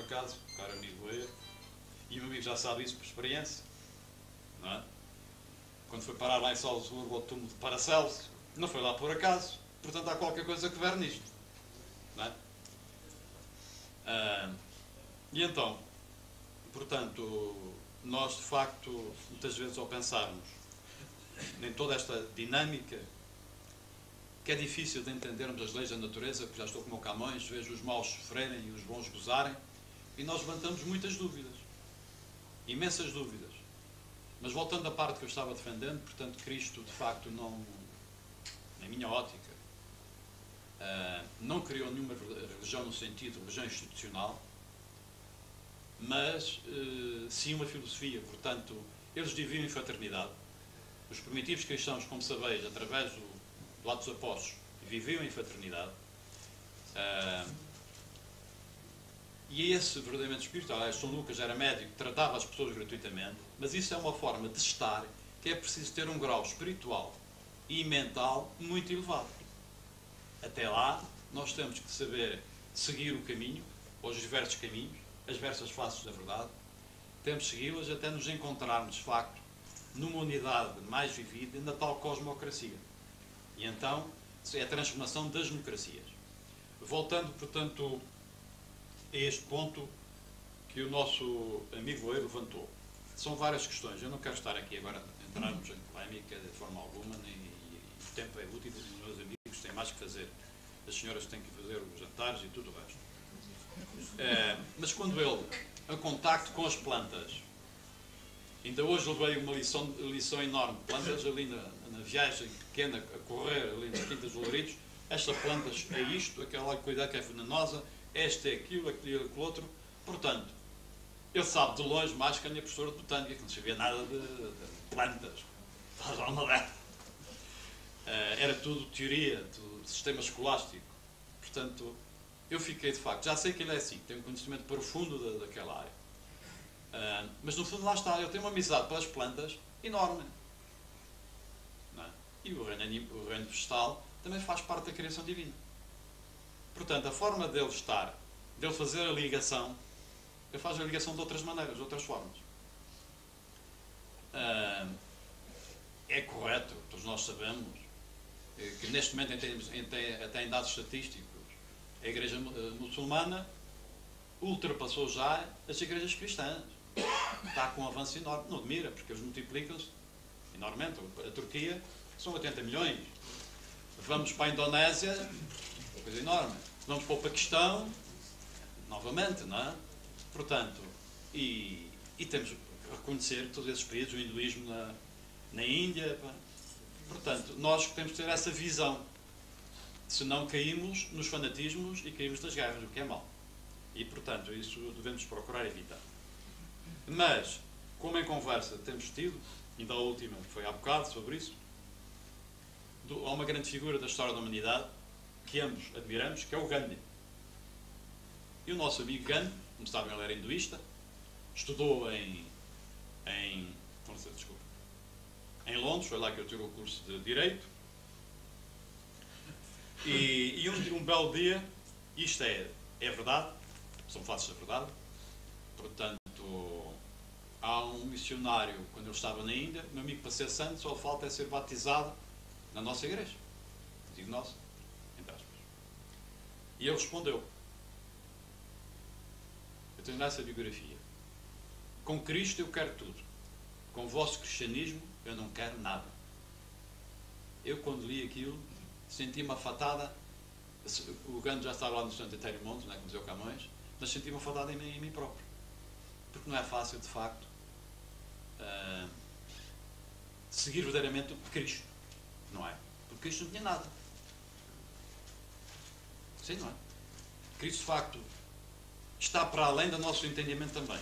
acaso, caro amigo eu, e o meu amigo já sabe isso por experiência, não é? Quando foi parar lá em Salzburgo ao túmulo de Paracelso, não foi lá por acaso, portanto há qualquer coisa que ver nisto, não é? E então, portanto, nós de facto, muitas vezes ao pensarmos em toda esta dinâmica, que é difícil de entendermos as leis da natureza, porque já estou como o Camões, vejo os maus sofrerem e os bons gozarem, e nós levantamos muitas dúvidas, imensas dúvidas. Mas voltando à parte que eu estava defendendo, portanto, Cristo de facto não, na minha ótica, não criou nenhuma religião no sentido de religião institucional, mas sim uma filosofia. Portanto, eles viviam em fraternidade. Os primitivos cristãos, como sabeis, através do Atos dos Apóstolos, viviam em fraternidade. E esse verdadeiramente espiritual, São Lucas era médico, tratava as pessoas gratuitamente, mas isso é uma forma de estar que é preciso ter um grau espiritual e mental muito elevado. Até lá, nós temos que saber seguir o caminho, ou os diversos caminhos, as diversas faces da verdade. Temos que segui-las até nos encontrarmos, de facto, numa unidade mais vivida na tal cosmocracia. E então, é a transformação das democracias. Voltando, portanto, a este ponto que o nosso amigo Leiro levantou. São várias questões. Eu não quero estar aqui agora a entrarmos em polémica de forma alguma, nem o tempo é útil, os meus amigos têm mais que fazer. As senhoras têm que fazer os jantares e tudo o resto. Mas quando ele, em contacto com as plantas, ainda hoje levei uma lição enorme, plantas ali na viagem pequena, a correr ali nas Quintas dos Louridos, estas plantas é isto, aquela cuidado que é venenosa, este é aquilo, aquilo, aquilo outro. Portanto, ele sabe de longe mais que a minha professora de botânica, que não sabia nada de plantas. Faz alma dela. Era tudo teoria, tudo sistema escolástico. Portanto, eu fiquei de facto, já sei que ele é assim, tem um conhecimento profundo daquela área. Mas no fundo lá está, ele tem uma amizade pelas plantas enorme. Não é? E o reino vegetal também faz parte da criação divina. Portanto, a forma dele estar, dele fazer a ligação, ele faz a ligação de outras maneiras, de outras formas. É correto, todos nós sabemos, que neste momento, até em dados estatísticos, a Igreja muçulmana ultrapassou já as igrejas cristãs. Está com um avanço enorme. Não admira, porque eles multiplicam-se enormemente. A Turquia são 80 milhões. Vamos para a Indonésia, uma coisa enorme. Vamos para o Paquistão, novamente, não é? Portanto, e temos que reconhecer todos esses países, o hinduísmo na Índia. Portanto, nós temos que ter essa visão. Senão caímos nos fanatismos e caímos das guerras, o que é mau. E, portanto, isso devemos procurar evitar. Mas, como em conversa temos tido, ainda a última foi há bocado sobre isso, há uma grande figura da história da humanidade que ambos admiramos, que é o Gandhi. E o nosso amigo Gandhi, como sabem, ele era hinduísta, estudou em Londres, foi lá que ele tirou o curso de Direito, e um belo dia, isto é verdade, são fatos da verdade, portanto, há um missionário, quando ele estava na Índia, meu amigo, para ser santo, só falta é ser batizado na nossa igreja. Digo nossa, entre aspas. E ele respondeu, eu tenho nessa biografia, com Cristo eu quero tudo, com o vosso cristianismo eu não quero nada. Eu, quando li aquilo, senti-me afatada. O Gandhi já estava lá no Santo Etério Monte, não é, como dizia o Camões, mas senti-me afatada em mim próprio. Porque não é fácil, de facto, seguir verdadeiramente Cristo. Não é? Porque Cristo não tinha nada. Sim, não é? Cristo, de facto, está para além do nosso entendimento também.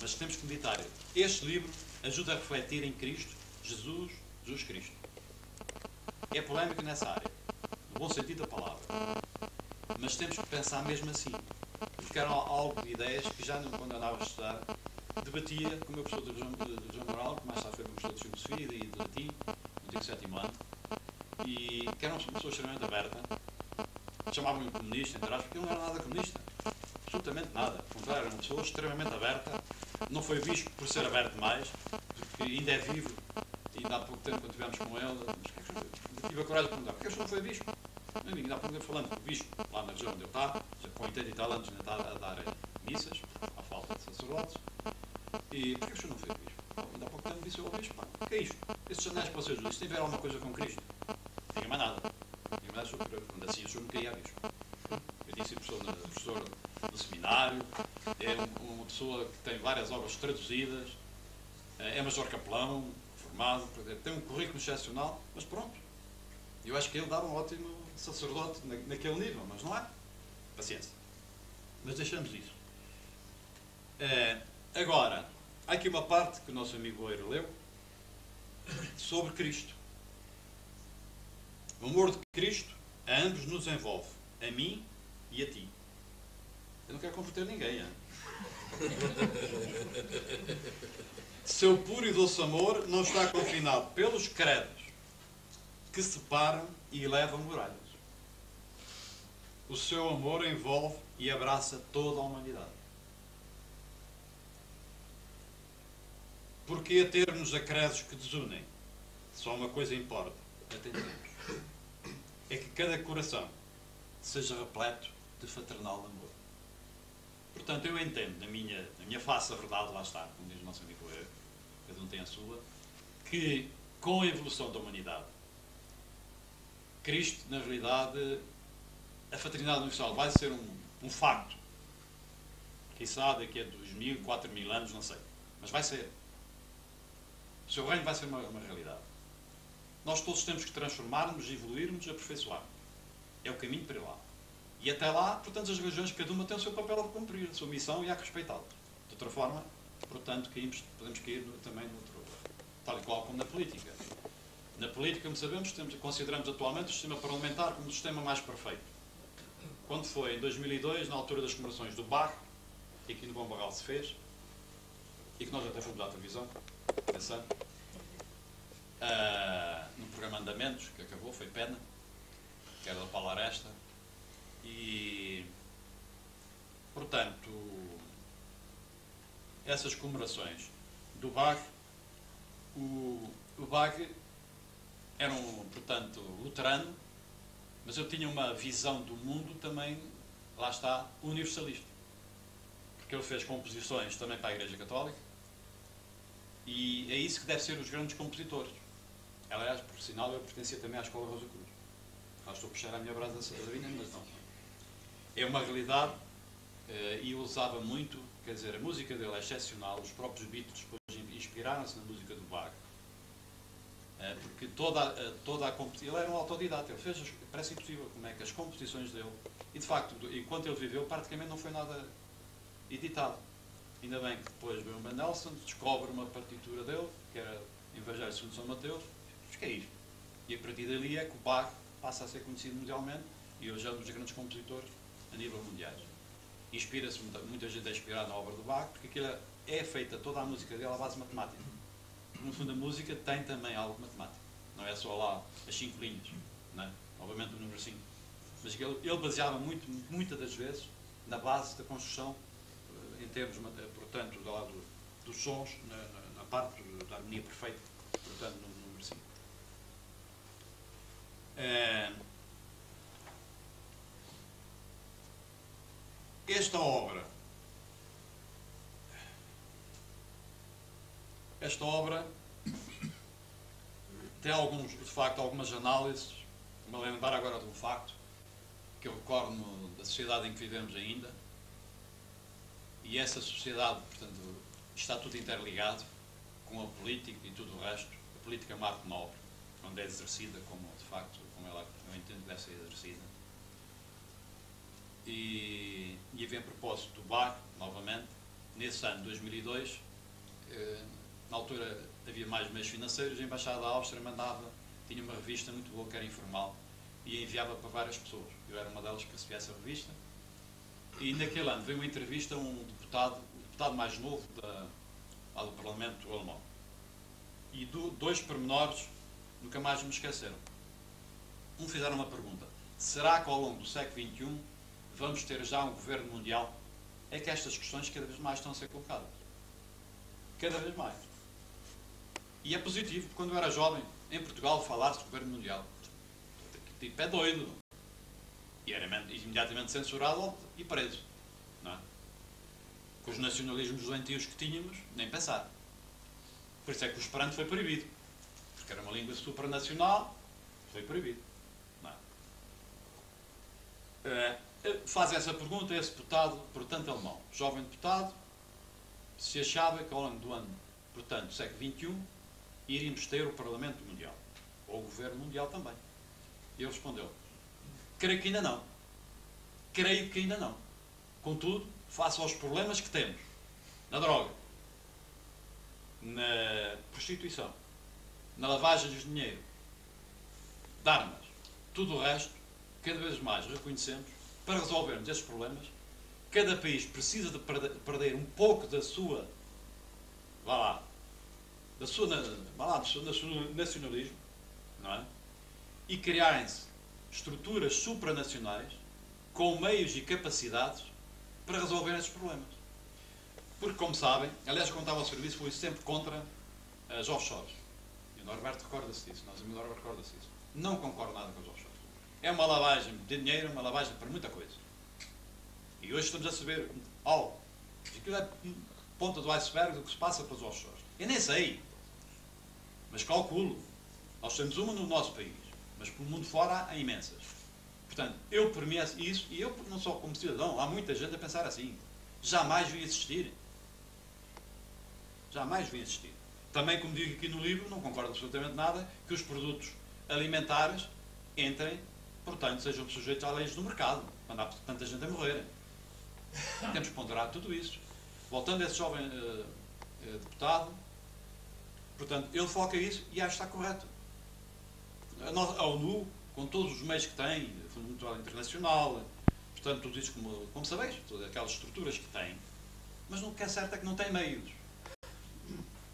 Mas temos que meditar. Este livro ajuda a refletir em Cristo, Jesus Cristo. É polémico nessa área, no bom sentido da palavra. Mas temos que pensar mesmo assim. Porque era algo de ideias que já quando andava a estudar, debatia com o meu professor de religião moral, que mais tarde foi meu professor de filosofia e de latim, no 7º ano, e que era uma pessoa extremamente aberta. Chamavam-me comunista, entre aspas, porque ele não era nada comunista. Absolutamente absolutamente nada. Ao contrário, era uma pessoa extremamente aberta. Não foi bispo por ser aberto mais, porque ainda é vivo. E ainda há pouco tempo, quando estivemos com ele, tive a coragem de perguntar: porquê o senhor não foi bispo? Ainda há pouco tempo falando com o bispo, lá na região onde eu estava, já com 80 e tal anos, ainda está a dar missas, à falta de sacerdotes. E porquê o senhor não foi bispo? Ainda há pouco tempo disse eu ao bispo: o que é isto? Estes anéis que vocês usam, se tiver alguma coisa com Cristo, não diga mais nada. Diga mais nada, quando assim o senhor nunca ia a bispo. Eu disse professor do seminário, é uma pessoa que tem várias obras traduzidas, é major capelão, formado, tem um currículo excepcional, mas pronto. Eu acho que ele dava um ótimo sacerdote naquele nível, mas não há. Paciência. Mas deixamos isso. Agora, há aqui uma parte que o nosso amigo Oeiro leu sobre Cristo. O amor de Cristo a ambos nos envolve, a mim e a ti. Eu não quero converter ninguém, hein? Seu puro e doce amor não está confinado pelos credos que separam e elevam muralhas. O seu amor envolve e abraça toda a humanidade. Porque a termos acredos que desunem, só uma coisa importa, atendemos. É que cada coração seja repleto de fraternal amor. Portanto, eu entendo, na minha face a verdade, lá está, como diz o nosso amigo eu, cada um tem a sua, que com a evolução da humanidade, Cristo, na realidade, a fraternidade universal vai ser um facto. Quizá daqui a 2000, 4000 anos, não sei. Mas vai ser. O seu reino vai ser uma realidade. Nós todos temos que transformar-nos, evoluirmos, aperfeiçoar-nos. É o caminho para lá. E até lá, portanto, as religiões, cada uma tem o seu papel a cumprir, a sua missão, e há que respeitá-la. De outra forma, portanto, podemos cair também no outro, tal e qual como na política. Na política, como sabemos, consideramos atualmente o sistema parlamentar como o sistema mais perfeito. Quando foi em 2002, na altura das comemorações do Barro, que aqui no Bom Barral se fez, e que nós até fomos à televisão, pensando, no programa Andamentos, que acabou, foi pena, que era da Paula Aresta, e, portanto, essas comemorações do Barro, o Barro era portanto, luterano, mas eu tinha uma visão do mundo também, lá está, universalista. Porque ele fez composições também para a Igreja Católica, e é isso que deve ser os grandes compositores. Aliás, por sinal, eu pertencia também à Escola Rosa Cruz. Já estou a puxar a minha brasa sardinha, mas não. É uma realidade, e eu usava muito, quer dizer, a música dele é excepcional, os próprios Beatles depois inspiraram-se na música do Bach. Porque toda a composição, ele era um autodidata, ele fez, parece impossível como é que as composições dele, e de facto, enquanto ele viveu, praticamente não foi nada editado. Ainda bem que depois veio o Mendelssohn, descobre uma partitura dele, que era Evangelho segundo São Mateus, mas que é isto? E a partir dali é que o Bach passa a ser conhecido mundialmente, e hoje é um dos grandes compositores a nível mundiais. Inspira-se, muita gente é inspirada na obra do Bach, porque aquilo é feita, toda a música dele à base matemática. No fundo, a música tem também algo matemático. Não é só lá as 5 linhas, não é? Obviamente o número 5. Mas ele baseava muitas das vezes na base da construção, em termos, portanto, do lado dos sons, na parte da harmonia perfeita, portanto, no número 5. Esta tem de facto, algumas análises. Me lembrar agora de um facto que eu recordo da sociedade em que vivemos ainda, e essa sociedade, portanto, está tudo interligado com a política e tudo o resto. A política é uma arte nobre, onde é exercida como, de facto, como ela, eu entendo que deve ser exercida. E vem a propósito do Bach, novamente, nesse ano, 2002, na altura havia mais meios financeiros, a Embaixada da Áustria tinha uma revista muito boa, que era informal, e enviava para várias pessoas. Eu era uma delas que recebia essa revista, e naquele ano veio uma entrevista a um deputado, o deputado mais novo lá do Parlamento alemão. E dois pormenores nunca mais me esqueceram. Fizeram uma pergunta: será que ao longo do século XXI vamos ter já um governo mundial? é que estas questões cada vez mais estão a ser colocadas. Cada vez mais. E é positivo, quando eu era jovem, em Portugal, falar-se do governo mundial. Tipo, é doido. E era imediatamente censurado e preso. Não é? Com os nacionalismos doentios que tínhamos, nem pensar. Por isso é que o Esperanto foi proibido. Porque era uma língua supranacional, foi proibido. Não é? Faz essa pergunta a esse deputado, portanto, alemão. Jovem deputado, se achava que ao longo do ano, portanto, século XXI, iríamos ter o Parlamento Mundial. Ou o Governo Mundial também. E ele respondeu: creio que ainda não. Creio que ainda não. Contudo, face aos problemas que temos na droga, na prostituição, na lavagem de dinheiro, de armas, tudo o resto, cada vez mais reconhecemos, para resolvermos estes problemas, cada país precisa de perder um pouco da sua, do seu nacionalismo, não é? E criarem-se estruturas supranacionais com meios e capacidades para resolver estes problemas. Porque, como sabem, aliás, quando estava ao serviço, fui sempre contra as offshores. E o Norberto recorda-se disso, o Norberto recorda-se disso. Não concordo nada com as offshores. É uma lavagem de dinheiro, uma lavagem para muita coisa. E hoje estamos a saber, aquilo é ponta do iceberg do que se passa para os offshores. Eu nem sei, mas calculo. Nós temos uma no nosso país, mas pelo mundo fora há imensas. Portanto, eu por mim isso, e eu não só como cidadão, há muita gente a pensar assim. Jamais vi existir. Jamais vi existir. Também, como digo aqui no livro, não concordo absolutamente nada que os produtos alimentares entrem, portanto, sejam sujeitos às leis do mercado, quando há tanta gente a morrer. Temos que ponderar tudo isso. Voltando a esse jovem deputado, portanto, ele foca isso e acho que está correto. A ONU, com todos os meios que tem, o Fundo Monetário Internacional, portanto, tudo isso, como sabeis, todas aquelas estruturas que tem, mas o que é certo é que não tem meios.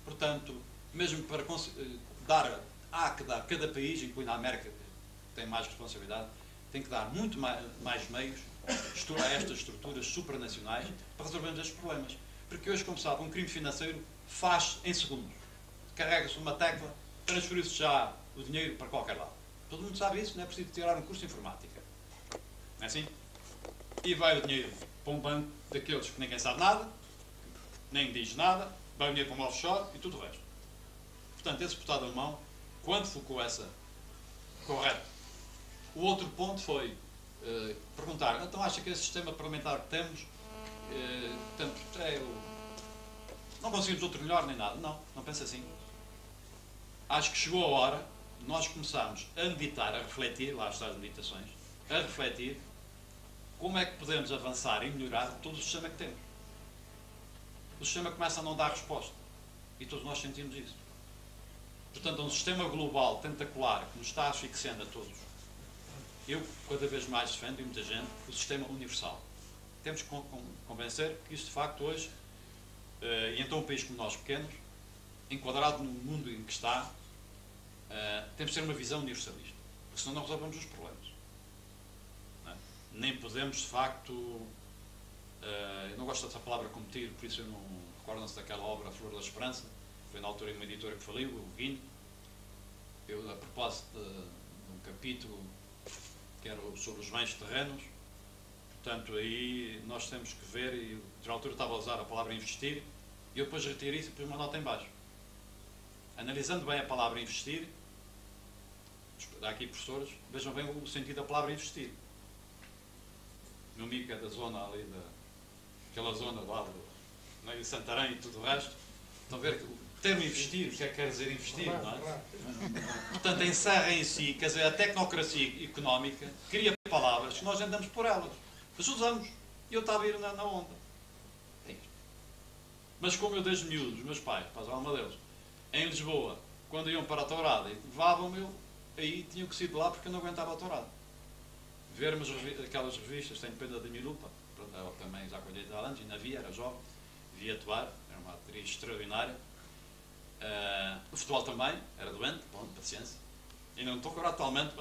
Portanto, mesmo para há que dar, cada país, incluindo a América, que tem mais responsabilidade, tem que dar muito mais meios a estas estruturas supranacionais para resolvermos estes problemas. Porque hoje, como sabe, um crime financeiro faz em segundos. Carrega-se uma tecla, transferiu-se já o dinheiro para qualquer lado. Todo mundo sabe isso, não é preciso tirar um curso de informática. Não é assim? E vai o dinheiro para um banco daqueles que ninguém sabe nada, nem diz nada, vai o dinheiro para um offshore e tudo o resto. Portanto, esse deputado alemão, quando focou essa, correto. O outro ponto foi perguntar, então acha que esse sistema parlamentar que temos, não conseguimos outro melhor nem nada? Não, não penso assim. Acho que chegou a hora de nós começarmos a meditar, a refletir, lá estão as meditações, a refletir como é que podemos avançar e melhorar todo o sistema que temos. O sistema começa a não dar resposta. E todos nós sentimos isso. Portanto, um sistema global, tentacular, que nos está asfixiando a todos. Eu, cada vez mais defendo, e muita gente, o sistema universal. Temos que convencer que isto, de facto, hoje, e então um país como nós, pequenos, enquadrado no mundo em que está, temos que ter uma visão universalista. Porque senão não resolvemos os problemas. Não é? Nem podemos, de facto, eu não gosto dessa palavra competir, por isso eu não recordam-se daquela obra A Flor da Esperança, foi na altura de uma editora que faliu, o Guinho. Eu, a propósito de um capítulo que era sobre os bens terrenos, portanto, aí nós temos que ver, e na altura estava a usar a palavra investir, e eu depois retirei isso e pus uma nota em baixo. Analisando bem a palavra investir, dá aqui professores, vejam bem o sentido da palavra investir. Meu amigo é da zona ali, daquela zona lá do meio de Santarém e tudo o resto, estão a ver que o termo investir, o que é que quer dizer investir, não é? Portanto, encerra em si, quer dizer, a tecnocracia económica cria palavras que nós andamos por elas, mas usamos, e eu estava a ir na onda. Mas como eu desde miúdo, os meus pais, paz a alma deles, em Lisboa, quando iam para a tourada e levavam-me, aí tinham que sair de lá porque eu não aguentava a tourada. Vermos aquelas revistas, tenho pena da Milupa, ela também já com 80 anos, ainda via, era jovem, via atuar, era uma atriz extraordinária. O futebol também, era doente, bom, paciência. E não estou curado atualmente,